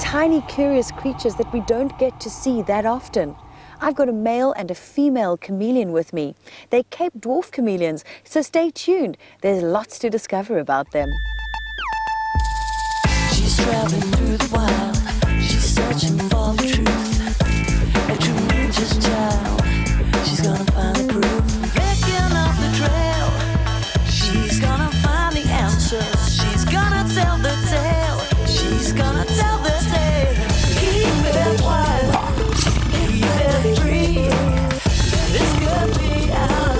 tiny curious creatures that we don't get to see that often. I've got a male and a female chameleon with me. They're Cape Dwarf chameleons, so stay tuned. There's lots to discover about them. She's traveling through the wild. She's searching for the truth. A true ninja's child. She's gonna find the proof. Picking up the trail. She's gonna find the answers. She's gonna tell the tale. She's gonna tell the tale. Keep it wild. Keep it free. This could be our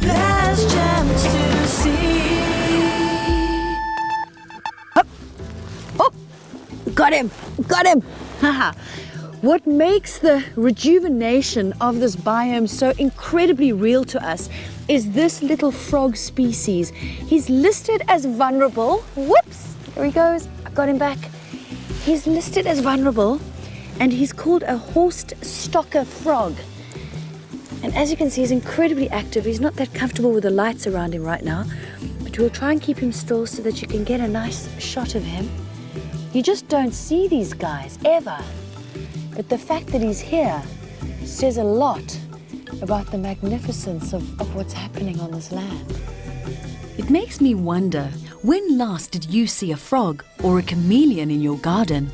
last chance to see. Got him! Got him! Haha! What makes the rejuvenation of this biome so incredibly real to us is this little frog species. He's listed as vulnerable. Whoops! There he goes. I got him back. He's listed as vulnerable, and he's called a horsed stocker frog. And as you can see, he's incredibly active. He's not that comfortable with the lights around him right now, but we'll try and keep him still so that you can get a nice shot of him. You just don't see these guys, ever. But the fact that he's here says a lot about the magnificence of what's happening on this land. It makes me wonder, when last did you see a frog or a chameleon in your garden?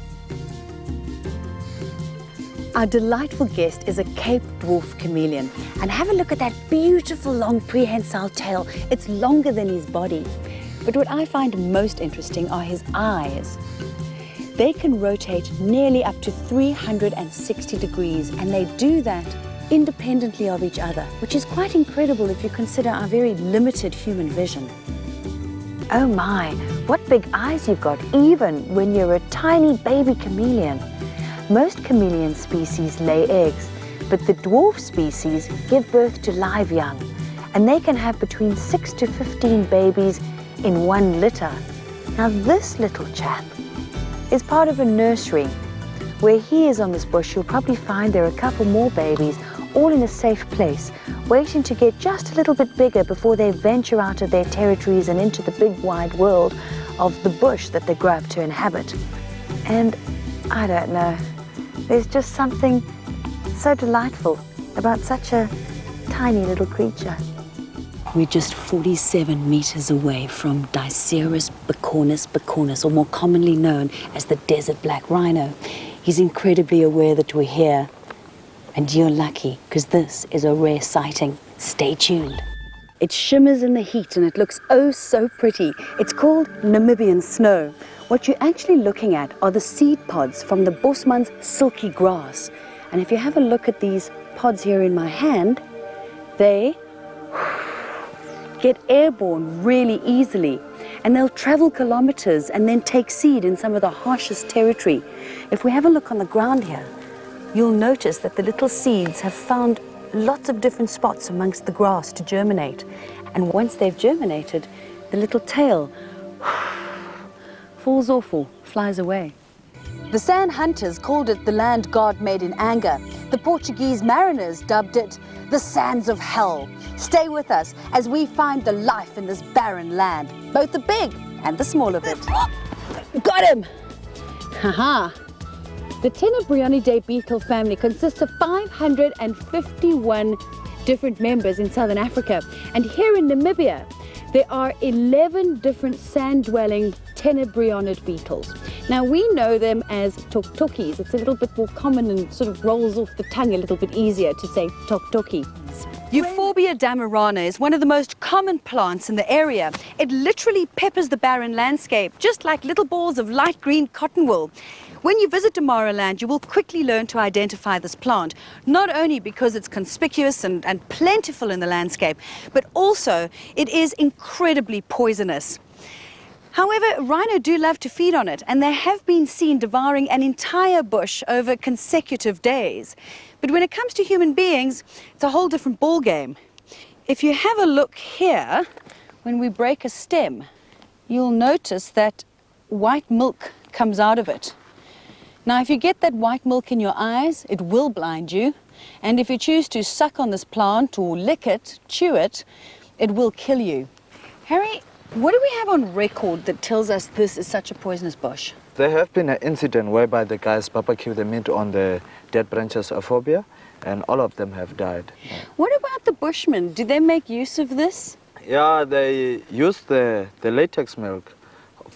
Our delightful guest is a Cape Dwarf chameleon. And have a look at that beautiful long prehensile tail. It's longer than his body. But what I find most interesting are his eyes. They can rotate nearly up to 360 degrees, and they do that independently of each other, which is quite incredible if you consider our very limited human vision. Oh my, what big eyes you've got, even when you're a tiny baby chameleon. Most chameleon species lay eggs, but the dwarf species give birth to live young, and they can have between 6 to 15 babies in one litter. Now this little chap is part of a nursery. Where he is on this bush, you'll probably find there are a couple more babies, all in a safe place, waiting to get just a little bit bigger before they venture out of their territories and into the big wide world of the bush that they grow up to inhabit. And I don't know, there's just something so delightful about such a tiny little creature. We're just 47 meters away from Diceras bicornis, or more commonly known as the desert black rhino. He's incredibly aware that we're here, and you're lucky, because this is a rare sighting. Stay tuned. It shimmers in the heat and it looks oh so pretty. It's called Namibian snow. What you're actually looking at are the seed pods from the Bosman's silky grass. And if you have a look at these pods here in my hand, they get airborne really easily, and they'll travel kilometers and then take seed in some of the harshest territory. If we have a look on the ground here, you'll notice that the little seeds have found lots of different spots amongst the grass to germinate. And once they've germinated, the little tail falls off or flies away. The sand hunters called it the land God made in anger. The Portuguese mariners dubbed it the sands of hell. Stay with us as we find the life in this barren land, both the big and the small of it. Got him! Haha! The Tenebrionidae beetle family consists of 551 different members in southern Africa. And here in Namibia, there are 11 different sand-dwelling tenebrionid beetles. Now we know them as tok-tokis. It's a little bit more common and sort of rolls off the tongue a little bit easier to say tok-toki. Euphorbia damarana is one of the most common plants in the area. It literally peppers the barren landscape, just like little balls of light green cotton wool. When you visit Damaraland, you will quickly learn to identify this plant, not only because it's conspicuous and plentiful in the landscape, but also it is incredibly poisonous. However, rhino do love to feed on it, and they have been seen devouring an entire bush over consecutive days. But when it comes to human beings, it's a whole different ballgame. If you have a look here, when we break a stem, you'll notice that white milk comes out of it. Now, if you get that white milk in your eyes, it will blind you. And if you choose to suck on this plant or lick it, chew it, it will kill you. Harry, What do we have on record that tells us this is such a poisonous bush? There have been an incident whereby the guys barbecue the meat on the dead branches of phobia, and all of them have died. What about the bushmen? Do they make use of this? Yeah, they use the latex milk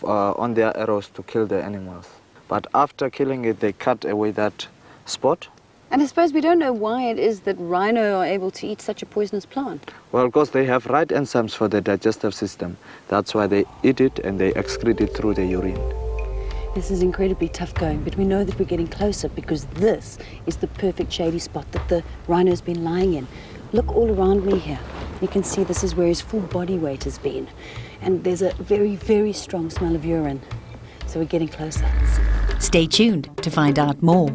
on their arrows to kill the animals. But after killing it, they cut away that spot. And I suppose we don't know why it is that rhino are able to eat such a poisonous plant. Well, because they have right enzymes for the digestive system. That's why they eat it and they excrete it through the urine. This is incredibly tough going, but we know that we're getting closer because this is the perfect shady spot that the rhino's been lying in. Look all around me here. You can see this is where his full body weight has been. And there's a very, very strong smell of urine. So we're getting closer. Stay tuned to find out more.